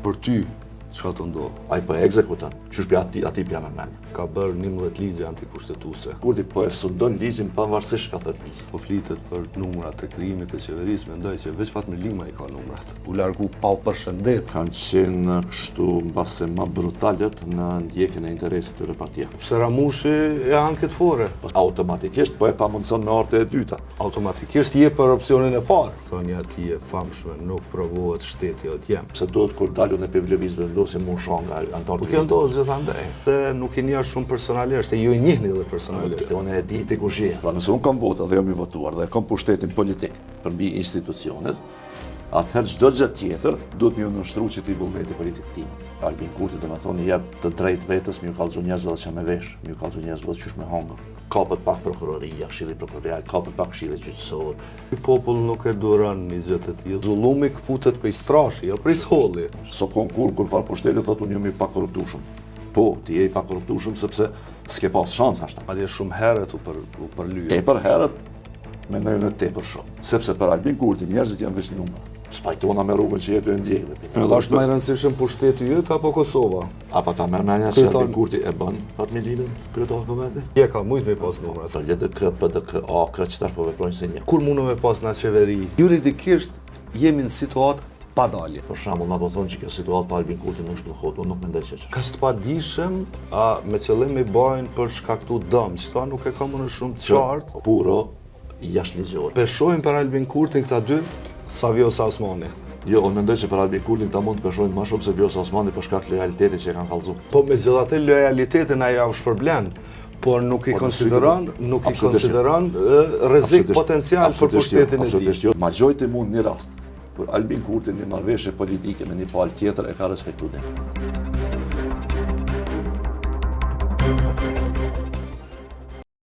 Për ty, çka të ndodh? Ai po e ekzekuton. Qysh ati pja me men. Ka bërë 11 ligje antikushtetuese. Kurti po e sundon ligjin pavarësisht ka thënë ligj. Po flitet për numrat të krijimit të qeverisë, mendoj që veç Fatmi Lima i ka numrat. U largu pa u përshëndet. Kanë qenë kështu mbase më brutalet në ndjekjen e interesit të partive. Pse Ramushi e anket fore. Automatikisht po e pamundson në orët e dyta. Automatikisht je për opsionin e parë. Thonja ti e famshme, nuk provohet shteti o t'jem. Se duhet kur dalun e pevlevizve vendosin mu shonga antar. Po kjo ndodh gjithandaj. Se nuk i njeh shumë personalisht, e ju i njihni edhe personalisht. Unë e di ti kush je. Pra nëse unë kam vota dhe jam i votuar dhe kam pushtetin politik përmbi institucionet, atëherë çdo gjë tjetër duhet më nënshtru që ti vullneti politik tim. Albin Kurti do të thonë jep të drejtë vetës, më kallëzu njerëzve që me vesh, më kallëzu njerëzve që me hongër. Kapet pak prokuroria, këshilli prokurorial, kapet pak këshilli gjyqësor. Ky popull nuk e duron një gjë të tillë. Zullumi kfutet prej strashi, jo prej solli. So konkur kur fal pushteti thotë unë jam i pakorruptueshëm. Po, ti je i pakorruptueshëm sepse s'ke pas shans ashta. Madje shumë herët u përlyer. Tepër herët mendoj në tepër shumë. Sepse për Albin Kurti njerëzit janë veç numra. Spajtona me rrugën që jetu e ndjekve. Edhe është më e rëndësishëm pushteti yt apo Kosova? Apo ta merr mendja se Albin Kurti e bën Fatmi Linën kryetar komente? Je ka shumë me pas numra. LDK, PDK, AK, çfarë po veprojnë se një. Kur mundëm me pas në qeveri? Juridikisht jemi në situatë pa dalje. Për shembull, na po thonë që kjo situatë pa Albin Kurti nuk shkëlqot, unë nuk mendoj që është. Ka të padijshëm, a me qëllim i bajnë për shkaktu dëm, çka nuk e kam më shumë të qartë. Puro jashtëligjor. Peshojnë për Albin Kurtin këta dy, sa Vjosa Osmani. Jo, unë mendoj që për Albin Kurtin ta mund të peshojnë më shumë se Vjosa Osmani për shkak të lojalitetit që e kanë kallëzuar. Po megjithatë lojalitetin ai ja u shpërblen, por nuk i konsideron rrezik potencial për pushtetin e tij. Ma gjojti mund një rast, kur Albin Kurti një marrëveshje politike me një palë tjetër e ka respektuar.